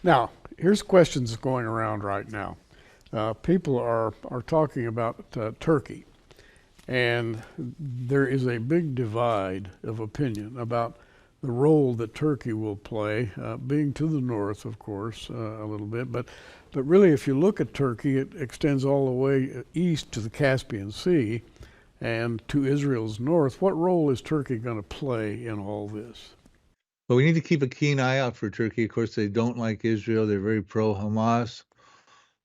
Now, here's questions going around right now. People are talking about Turkey, and there is a big divide of opinion about the role that Turkey will play, being to the north, of course, a little bit. But really, if you look at Turkey, it extends all the way east to the Caspian Sea and to Israel's north. What role is Turkey going to play in all this? But we need to keep a keen eye out for Turkey. Of course, they don't like Israel. They're very pro-Hamas.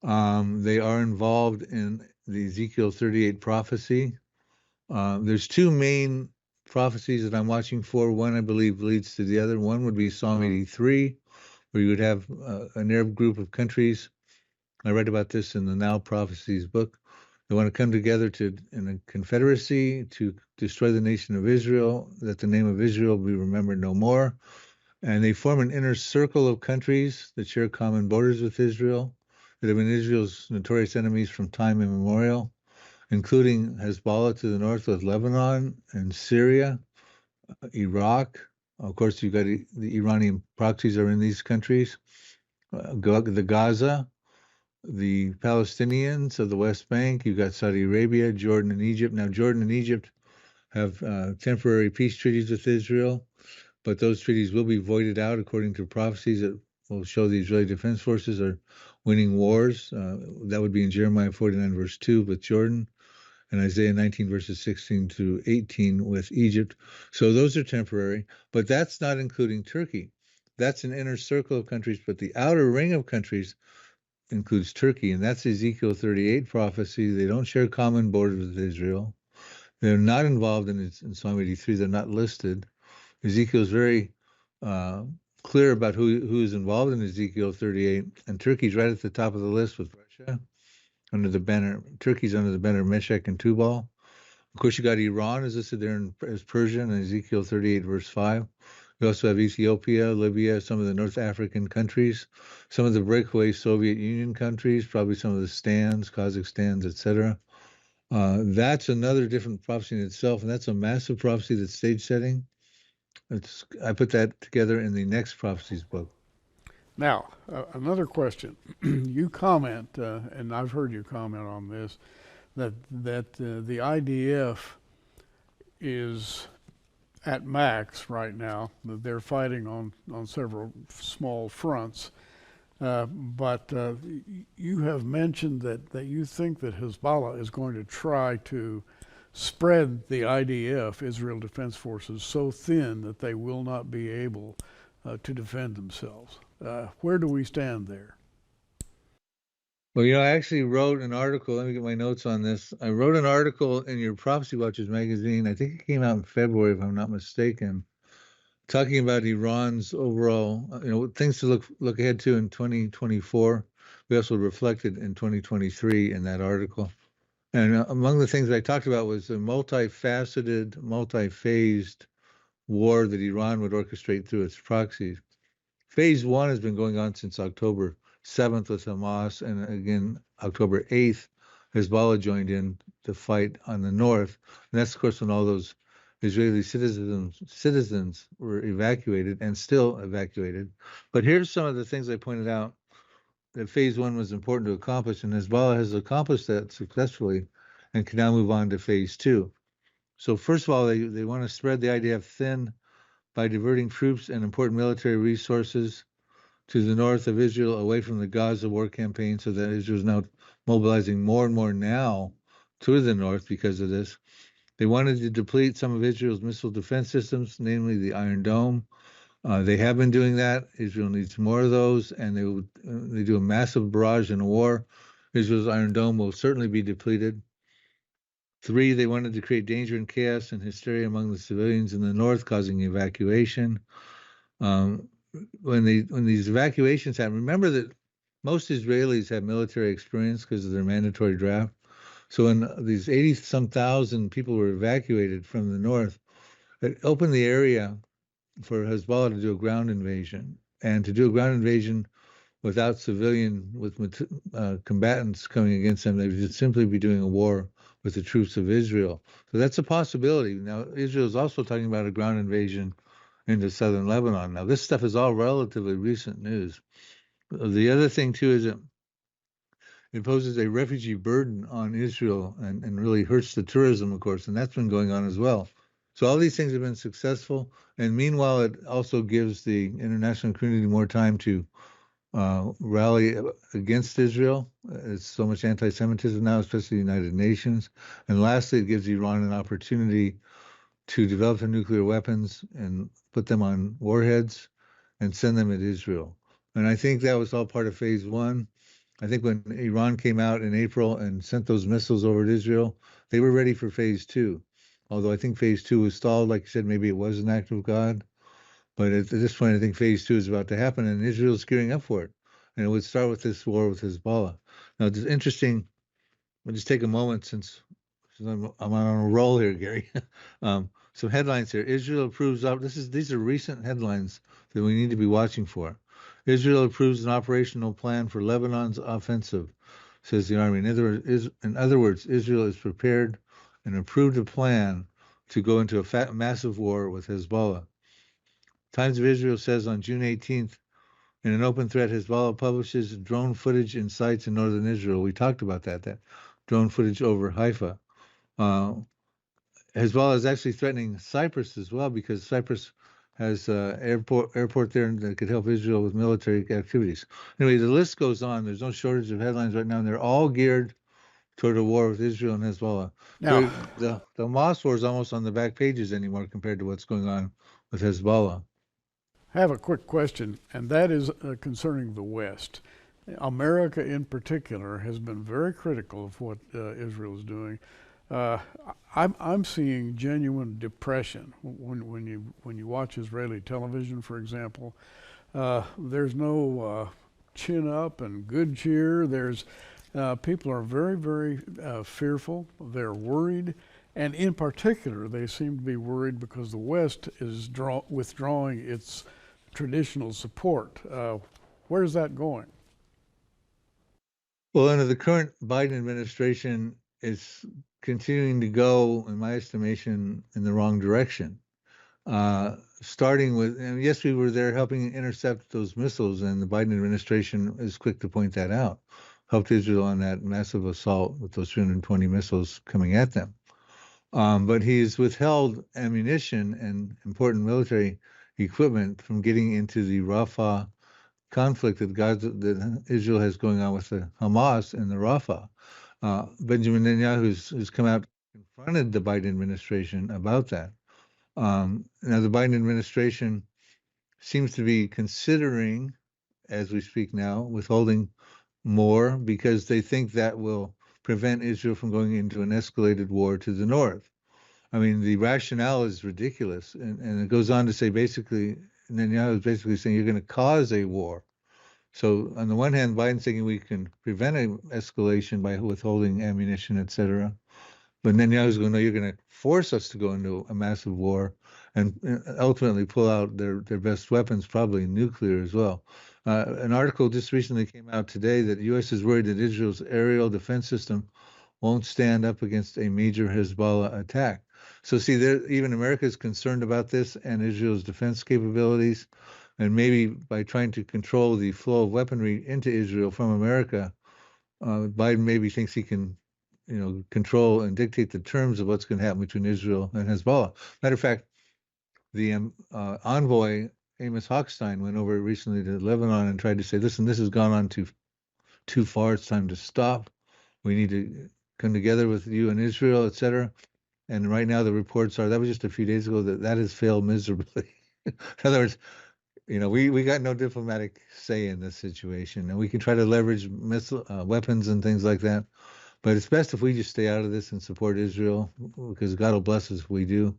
They are involved in the Ezekiel 38 prophecy. There's two main prophecies that I'm watching for. One, I believe, leads to the other. One would be Psalm 83, where you would have an Arab group of countries. I read about this in the Now Prophecies book. They want to come together in a confederacy to destroy the nation of Israel, that the name of Israel be remembered no more. And they form an inner circle of countries that share common borders with Israel, that have been Israel's notorious enemies from time immemorial, including Hezbollah to the north with Lebanon and Syria, Iraq. Of course, you've got the Iranian proxies are in these countries, the Gaza, the Palestinians of the West Bank. You've got Saudi Arabia, Jordan, and Egypt. Now, Jordan and Egypt have temporary peace treaties with Israel, but those treaties will be voided out according to prophecies that will show the Israeli Defense Forces are winning wars. That would be in Jeremiah 49, verse 2 with Jordan, and Isaiah 19, verses 16 to 18 with Egypt. So those are temporary, but that's not including Turkey. That's an inner circle of countries, but the outer ring of countries includes Turkey, and that's Ezekiel 38 prophecy. They don't share common borders with Israel. They're not involved in Psalm 83. They're not listed. Ezekiel is very clear about who is involved in Ezekiel 38, and Turkey's right at the top of the list with Russia under the banner. Turkey's under the banner Meshach and Tubal. Of course, you got Iran as listed there as Persia in Ezekiel 38, verse 5. We also have Ethiopia, Libya, some of the North African countries, some of the breakaway Soviet Union countries, probably some of the stands, Kazakhstans, etc. That's another different prophecy in itself, and that's a massive prophecy that's stage setting. I put that together in the Next Prophecies book. Now, another question. You comment, and I've heard you comment on this, that the IDF is at max right now. They're fighting on several small fronts. But you have mentioned that you think that Hezbollah is going to try to spread the IDF, Israel Defense Forces, so thin that they will not be able to defend themselves. Where do we stand there? Well, I actually wrote an article. Let me get my notes on this. I wrote an article in your Prophecy Watchers magazine. I think it came out in February, if I'm not mistaken, talking about Iran's overall, things to look ahead to in 2024. We also reflected in 2023 in that article. And among the things I talked about was a multifaceted, multi-phased war that Iran would orchestrate through its proxies. Phase one has been going on since October 7th with Hamas, and again, October 8th, Hezbollah joined in to fight on the north. And that's, of course, when all those Israeli citizens were evacuated and still evacuated. But here's some of the things I pointed out that phase one was important to accomplish, and Hezbollah has accomplished that successfully and can now move on to phase two. So first of all, they want to spread the IDF thin by diverting troops and important military resources to the north of Israel, away from the Gaza war campaign, so that Israel is now mobilizing more and more now to the north because of this. They wanted to deplete some of Israel's missile defense systems, namely the Iron Dome. They have been doing that. Israel needs more of those, and they do a massive barrage in a war. Israel's Iron Dome will certainly be depleted. 3, they wanted to create danger and chaos and hysteria among the civilians in the north, causing evacuation. When these evacuations happen, remember that most Israelis have military experience because of their mandatory draft. So when these 80-some thousand people were evacuated from the north, it opened the area for Hezbollah to do a ground invasion. And to do a ground invasion without combatants coming against them, they would just simply be doing a war with the troops of Israel. So that's a possibility. Now, Israel is also talking about a ground invasion into southern Lebanon. Now, this stuff is all relatively recent news. The other thing too is it imposes a refugee burden on Israel and really hurts the tourism, of course, and that's been going on as well. So all these things have been successful, and meanwhile, it also gives the international community more time to rally against Israel. It's so much anti-Semitism now, especially the United Nations. And lastly, it gives Iran an opportunity to develop their nuclear weapons and put them on warheads and send them at Israel. And I think that was all part of phase one. I think when Iran came out in April and sent those missiles over to Israel, they were ready for phase two. Although I think phase two was stalled, like you said, maybe it was an act of God. But at this point, I think phase two is about to happen, and Israel's gearing up for it. And it would start with this war with Hezbollah. Now, it's interesting. I'll just take a moment since I'm on a roll here, Gary. Some headlines here. Israel approves. These are recent headlines that we need to be watching for. Israel approves an operational plan for Lebanon's offensive, says the army. In other words, Israel is prepared and approved a plan to go into a massive war with Hezbollah. Times of Israel says on June 18th, in an open threat, Hezbollah publishes drone footage in sites in northern Israel. We talked about that drone footage over Haifa. Hezbollah is actually threatening Cyprus as well because Cyprus has airport there that could help Israel with military activities. Anyway, the list goes on. There's no shortage of headlines right now, and they're all geared toward a war with Israel and Hezbollah. Now, The Hamas war is almost on the back pages anymore compared to what's going on with Hezbollah. I have a quick question, and that is concerning the West. America, in particular, has been very critical of what Israel is doing. Uh, I'm seeing genuine depression when you watch Israeli television, for example. There's no chin up and good cheer. There's people are very fearful. They're worried, and in particular, they seem to be worried because the West is withdrawing its traditional support. Where's that going? Well, under the current Biden administration, it's continuing to go, in my estimation, in the wrong direction. Starting with, and yes, we were there helping intercept those missiles, and the Biden administration is quick to point that out. Helped Israel on that massive assault with those 320 missiles coming at them. But he's withheld ammunition and important military equipment from getting into the Rafah conflict that Israel has going on with the Hamas in the Rafah. Benjamin Netanyahu has come out and confronted the Biden administration about that. Now, the Biden administration seems to be considering, as we speak now, withholding more because they think that will prevent Israel from going into an escalated war to the north. I mean, the rationale is ridiculous. And it goes on to say basically, Netanyahu is basically saying you're going to cause a war. So on the one hand, Biden's thinking we can prevent an escalation by withholding ammunition, et cetera. But Netanyahu's going, no, you're going to force us to go into a massive war and ultimately pull out their best weapons, probably nuclear as well. An article just recently came out today that the U.S. is worried that Israel's aerial defense system won't stand up against a major Hezbollah attack. So see, even America is concerned about this and Israel's defense capabilities. And maybe by trying to control the flow of weaponry into Israel from America, Biden maybe thinks he can, control and dictate the terms of what's going to happen between Israel and Hezbollah. Matter of fact, the envoy Amos Hochstein went over recently to Lebanon and tried to say, listen, this has gone on too far. It's time to stop. We need to come together with you and Israel, et cetera. And right now the reports are, that was just a few days ago, that has failed miserably. In other words, we got no diplomatic say in this situation, and we can try to leverage missile weapons and things like that. But it's best if we just stay out of this and support Israel, because God will bless us if we do.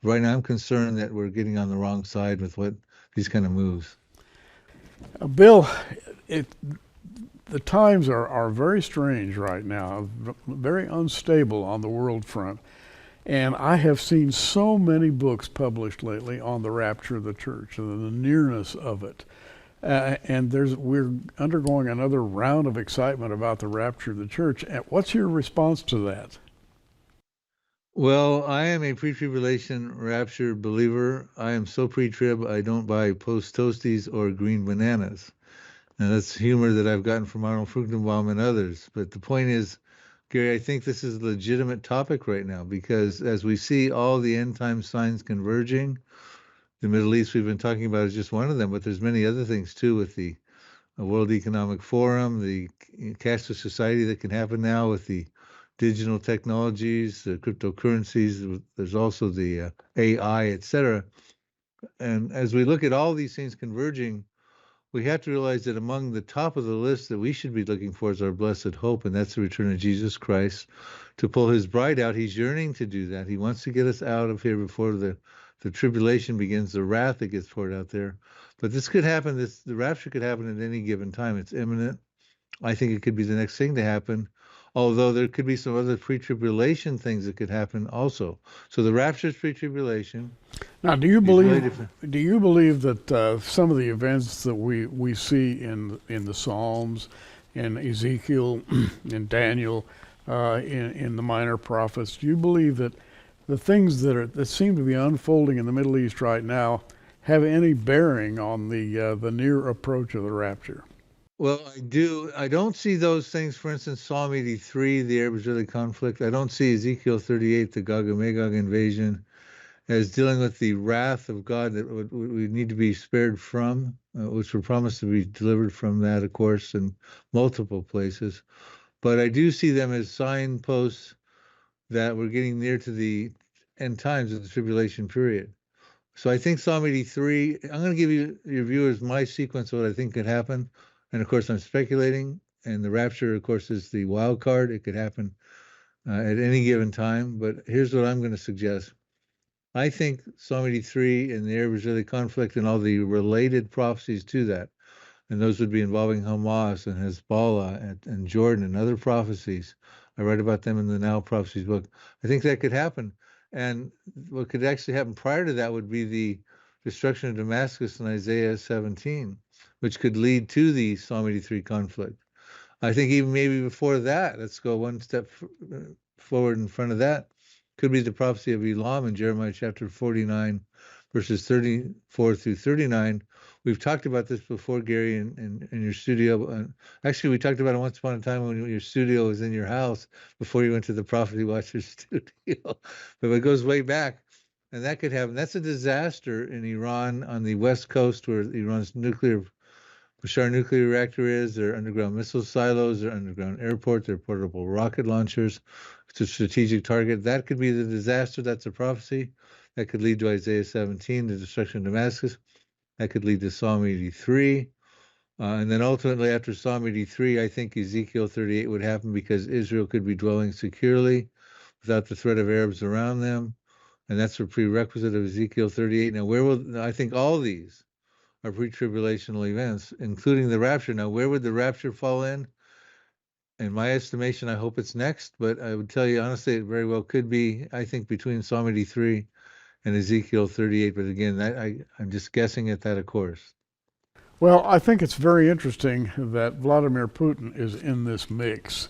Right now, I'm concerned that we're getting on the wrong side with these kind of moves. Bill, the times are very strange right now, very unstable on the world front. And I have seen so many books published lately on the rapture of the church and the nearness of it. And we're undergoing another round of excitement about the rapture of the church. What's your response to that? Well, I am a pre-tribulation rapture believer. I am so pre-trib, I don't buy post toasties or green bananas. And that's humor that I've gotten from Arnold Fruchtenbaum and others. But the point is, Gary, I think this is a legitimate topic right now because as we see all the end time signs converging, the Middle East we've been talking about is just one of them, but there's many other things too with the World Economic Forum, the cashless society that can happen now with the digital technologies, the cryptocurrencies. There's also the AI, etc. And as we look at all these things converging, we have to realize that among the top of the list that we should be looking for is our blessed hope, and that's the return of Jesus Christ to pull his bride out. He's yearning to do that. He wants to get us out of here before the tribulation begins, the wrath that gets poured out there. But this could happen, the rapture could happen at any given time. It's imminent. I think it could be the next thing to happen, although there could be some other pre-tribulation things that could happen also. So the rapture is pre-tribulation. Now, do you believe that some of the events that we see in the Psalms, in Ezekiel, in Daniel, in the minor prophets, do you believe that the things that seem to be unfolding in the Middle East right now have any bearing on the near approach of the rapture? Well, I do. I don't see those things. For instance, Psalm 83, the Arab-Israeli conflict. I don't see Ezekiel 38, the Gog and Magog invasion, as dealing with the wrath of God that we need to be spared from, which we're promised to be delivered from that, of course, in multiple places. But I do see them as signposts that we're getting near to the end times of the tribulation period. So I think Psalm 83, I'm going to give you, your viewers, my sequence of what I think could happen. And of course, I'm speculating. And the rapture, of course, is the wild card. It could happen at any given time. But here's what I'm going to suggest. I think Psalm 83 and the Arab-Israeli conflict and all the related prophecies to that, and those would be involving Hamas and Hezbollah and Jordan and other prophecies. I write about them in the Now Prophecies book. I think that could happen. And what could actually happen prior to that would be the destruction of Damascus in Isaiah 17, which could lead to the Psalm 83 conflict. I think even maybe before that, let's go one step forward in front of that, could be the prophecy of Elam in Jeremiah chapter 49, verses 34 through 39. We've talked about this before, Gary, in your studio. Actually, we talked about it once upon a time when your studio was in your house before you went to the Prophecy Watcher studio. But it goes way back, and that could happen. That's a disaster in Iran on the west coast where Iran's Bashar nuclear reactor is, their underground missile silos, their underground airport, their portable rocket launchers. It's a strategic target. That could be the disaster. That's a prophecy. That could lead to Isaiah 17, the destruction of Damascus. That could lead to Psalm 83. And then ultimately after Psalm 83, I think Ezekiel 38 would happen because Israel could be dwelling securely without the threat of Arabs around them. And that's a prerequisite of Ezekiel 38. Now, I think all these are pre-tribulational events, including the rapture. Now, where would the rapture fall in? In my estimation, I hope it's next, but I would tell you honestly, it very well could be, I think, between Psalm 83 and Ezekiel 38. But again, I'm just guessing at that, of course. Well, I think it's very interesting that Vladimir Putin is in this mix.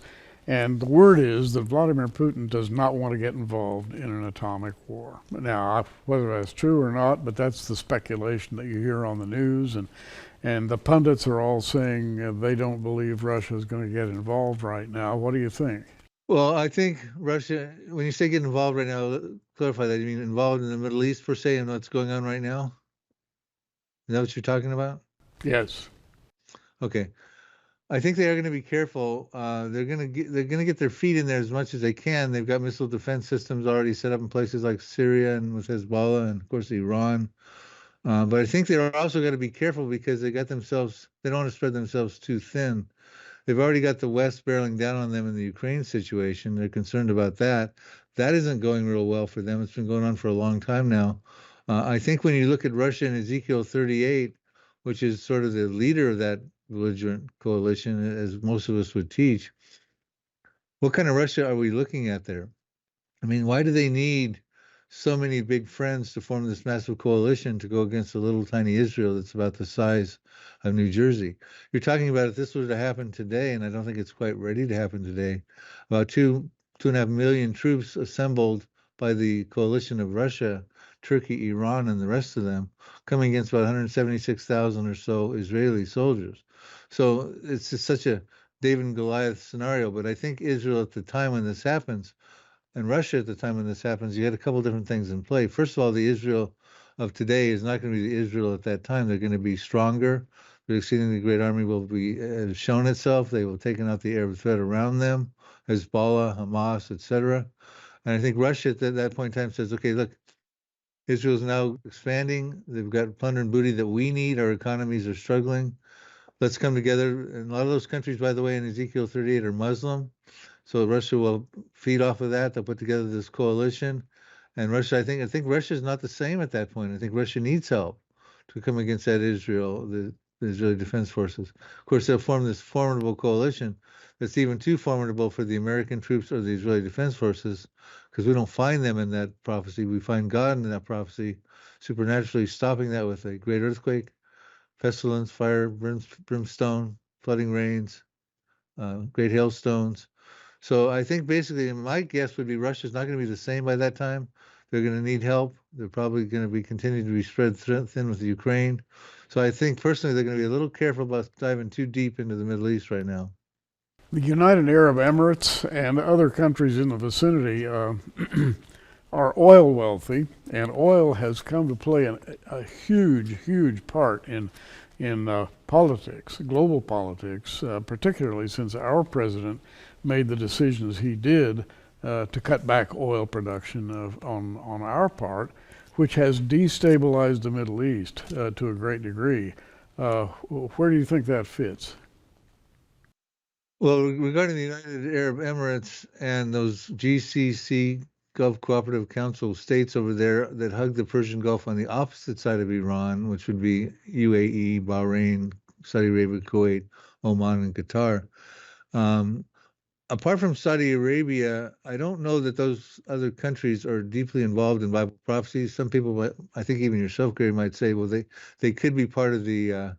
And the word is that Vladimir Putin does not want to get involved in an atomic war. Now, whether that's true or not, but that's the speculation that you hear on the news. And the pundits are all saying they don't believe Russia is going to get involved right now. What do you think? Well, I think Russia, when you say get involved right now, clarify that. You mean involved in the Middle East per se and what's going on right now? Is that what you're talking about? Yes. Okay. I think they are going to be careful. They're going to get their feet in there as much as they can. They've got missile defense systems already set up in places like Syria and with Hezbollah and of course Iran. But I think they're also got to be careful because they don't want to spread themselves too thin. They've already got the West barreling down on them in the Ukraine situation. They're concerned about that. That isn't going real well for them. It's been going on for a long time now. I think when you look at Russia and Ezekiel 38, which is sort of the leader of that belligerent coalition, as most of us would teach, what kind of Russia are we looking at there? I mean, why do they need so many big friends to form this massive coalition to go against a little tiny Israel that's about the size of New Jersey? You're talking about if this were to happen today, and I don't think it's quite ready to happen today, about 2.5 million troops assembled by the coalition of Russia, Turkey, Iran, and the rest of them, coming against about 176,000 or so Israeli soldiers. So it's just such a David and Goliath scenario. But I think Israel at the time when this happens, and Russia at the time when this happens, you had a couple different things in play. First of all, the Israel of today is not going to be the Israel at that time. They're going to be stronger. The exceedingly great army will be have shown itself. They will have taken out the Arab threat around them, Hezbollah, Hamas, etc. And I think Russia at that point in time says, okay, look, Israel's now expanding. They've got plunder and booty that we need. Our economies are struggling. Let's come together. And a lot of those countries, by the way, in Ezekiel 38 are Muslim. So Russia will feed off of that. They'll put together this coalition. And Russia, I think Russia is not the same at that point. I think Russia needs help to come against that Israel, the Israeli Defense Forces. Of course, they'll form this formidable coalition that's even too formidable for the American troops or the Israeli Defense Forces, because we don't find them in that prophecy. We find God in that prophecy, supernaturally stopping that with a great earthquake, pestilence, fire, brimstone, flooding rains, great hailstones. So I think basically my guess would be Russia's not going to be the same by that time. They're going to need help. They're probably going to be continuing to be spread thin with Ukraine. So I think personally they're going to be a little careful about diving too deep into the Middle East right now. The United Arab Emirates and other countries in the vicinity are oil wealthy, and oil has come to play a huge, huge part in politics, global politics, particularly since our president made the decisions he did to cut back oil production on our part, which has destabilized the Middle East to a great degree. Where do you think that fits? Well, regarding the United Arab Emirates and those GCC, Gulf Cooperative Council states over there that hug the Persian Gulf on the opposite side of Iran, which would be UAE, Bahrain, Saudi Arabia, Kuwait, Oman, and Qatar. Apart from Saudi Arabia, I don't know that those other countries are deeply involved in Bible prophecy. Some people, I think even yourself, Gary, might say, well, they could be part of the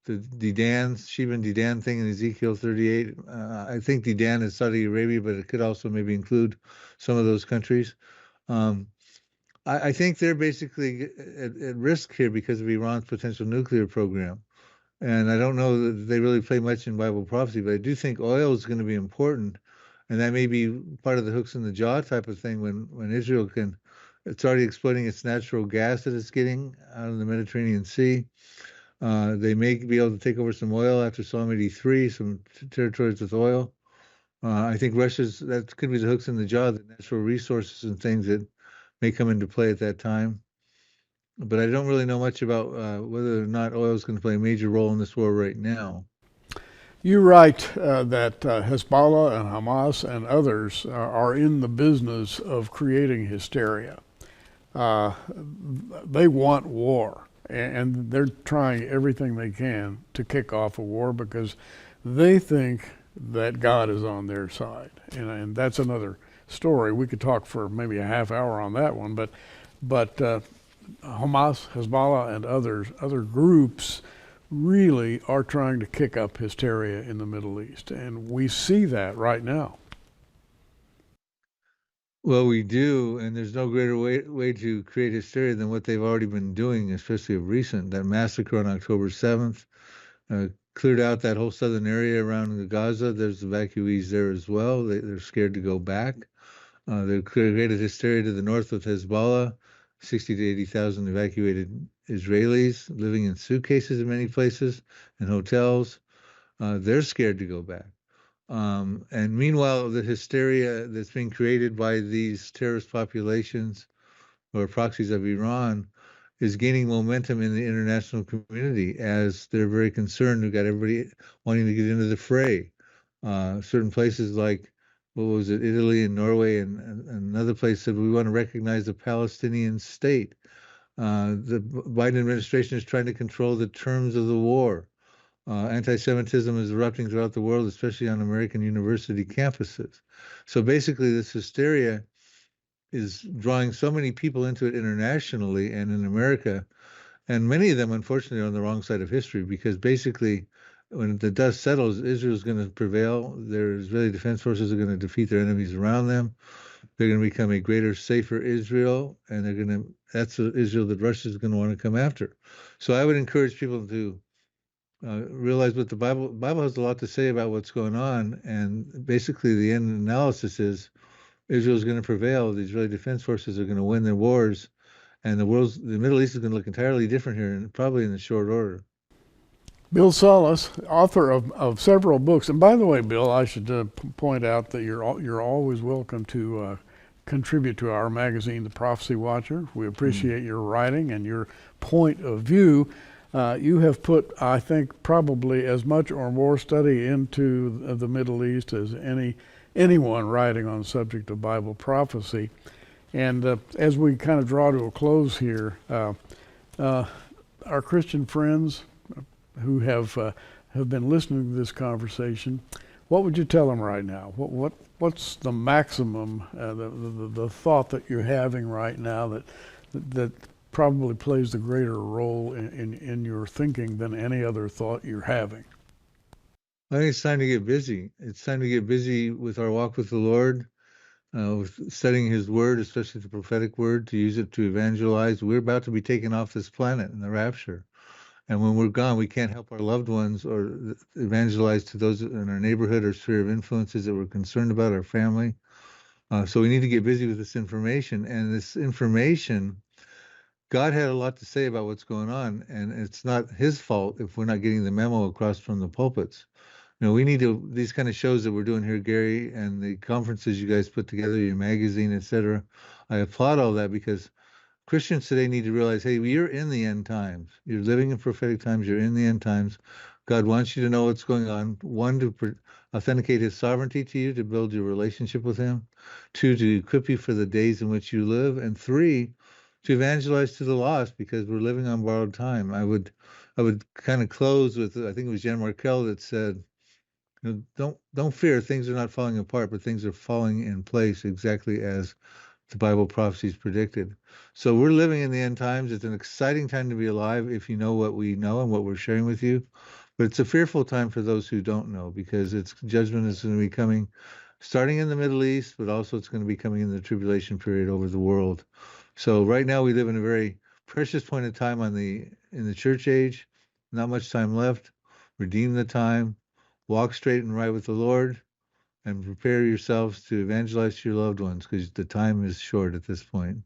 Dedan, Sheba and Dedan thing in Ezekiel 38. I think Dedan is Saudi Arabia, but it could also maybe include some of those countries. I think they're basically at risk here because of Iran's potential nuclear program. And I don't know that they really play much in Bible prophecy, but I do think oil is going to be important. And that may be part of the hooks in the jaw type of thing when Israel it's already exploiting its natural gas that it's getting out of the Mediterranean Sea. They may be able to take over some oil after Psalm 83, some territories with oil. I think that could be the hooks in the jaw, the natural resources and things that may come into play at that time. But I don't really know much about whether or not oil is going to play a major role in this war right now. You write that Hezbollah and Hamas and others are in the business of creating hysteria. They want war, and they're trying everything they can to kick off a war because they think that God is on their side. And that's another story. We could talk for maybe a half hour on that one, but Hamas, Hezbollah, and other groups really are trying to kick up hysteria in the Middle East, and we see that right now. Well, we do, and there's no greater way to create hysteria than what they've already been doing, especially of recent. That massacre on October 7th cleared out that whole southern area around Gaza. There's evacuees there as well. They're scared to go back. They created hysteria to the north with Hezbollah, 60 to 80,000 evacuated Israelis living in suitcases in many places and hotels. They're scared to go back. And meanwhile, the hysteria that's being created by these terrorist populations or proxies of Iran is gaining momentum in the international community as they're very concerned. We've got everybody wanting to get into the fray. Certain places like, what was it, Italy and Norway and another place said, we want to recognize the Palestinian state. The Biden administration is trying to control the terms of the war. Anti-Semitism is erupting throughout the world, especially on American university campuses. So basically, this hysteria is drawing so many people into it internationally and in America, and many of them, unfortunately, are on the wrong side of history because basically, when the dust settles, Israel is going to prevail. Their Israeli defense forces are going to defeat their enemies around them. They're going to become a greater, safer Israel, and that's the Israel that Russia is going to want to come after. So I would encourage people to realize what the Bible has a lot to say about what's going on, and basically the end analysis is Israel's going to prevail. The Israeli Defense Forces are going to win their wars, and the Middle East is going to look entirely different here, and probably in a short order. Bill Salus, author of several books. And by the way, Bill, I should point out that you're always welcome to contribute to our magazine, The Prophecy Watcher. We appreciate your writing and your point of view. You have put, I think, probably as much or more study into the Middle East as anyone writing on the subject of Bible prophecy. And as we kind of draw to a close here, our Christian friends who have been listening to this conversation, what would you tell them right now? What's the maximum, the thought that you're having right now that probably plays the greater role in your thinking than any other thought you're having? I think it's time to get busy. It's time to get busy with our walk with the Lord, with studying His Word, especially the prophetic word, to use it to evangelize. We're about to be taken off this planet in the rapture. And when we're gone, we can't help our loved ones or evangelize to those in our neighborhood or sphere of influences that we're concerned about, our family. So we need to get busy with this information. And this information, God had a lot to say about what's going on. And it's not His fault if we're not getting the memo across from the pulpits. We need to, these kind of shows that we're doing here, Gary, and the conferences you guys put together, your magazine, etc. I applaud all that because Christians today need to realize, hey, you're in the end times. You're living in prophetic times. You're in the end times. God wants you to know what's going on. One, to authenticate His sovereignty to you, to build your relationship with Him. Two, to equip you for the days in which you live. And three, to evangelize to the lost, because we're living on borrowed time. I would kind of close with, I think it was Jan Markell that said, don't fear, things are not falling apart, but things are falling in place exactly as the Bible prophecies predicted. So we're living in the end times. It's an exciting time to be alive if you know what we know and what we're sharing with you. But it's a fearful time for those who don't know, because judgment is going to be coming, starting in the Middle East, but also it's going to be coming in the tribulation period over the world. So right now we live in a very precious point of time in the church age. Not much time left. Redeem the time. Walk straight and right with the Lord, and prepare yourselves to evangelize to your loved ones, because the time is short at this point.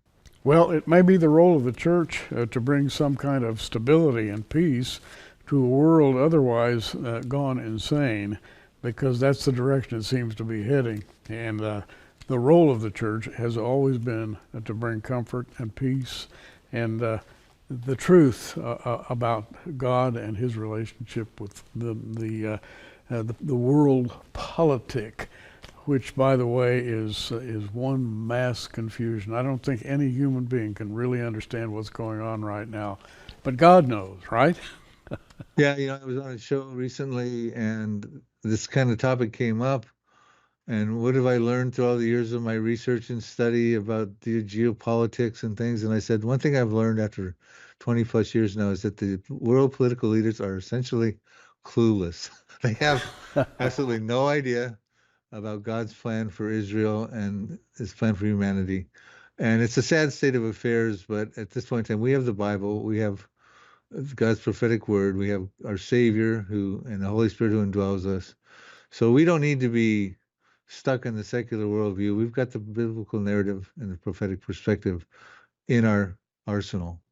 Well, it may be the role of the church to bring some kind of stability and peace to a world otherwise gone insane, because that's the direction it seems to be heading. And the role of the church has always been to bring comfort and peace and the truth about God and His relationship with the world politic, which, by the way, is one mass confusion. I don't think any human being can really understand what's going on right now, but God knows, right? Yeah, I was on a show recently, and this kind of topic came up. And what have I learned through all the years of my research and study about the geopolitics and things? And I said, one thing I've learned after 20 plus years now is that the world political leaders are essentially clueless. They have absolutely no idea about God's plan for Israel and His plan for humanity. And it's a sad state of affairs, but at this point in time, we have the Bible, we have God's prophetic word, we have our Savior and the Holy Spirit who indwells us. So we don't need to be stuck in the secular worldview. We've got the biblical narrative and the prophetic perspective in our arsenal.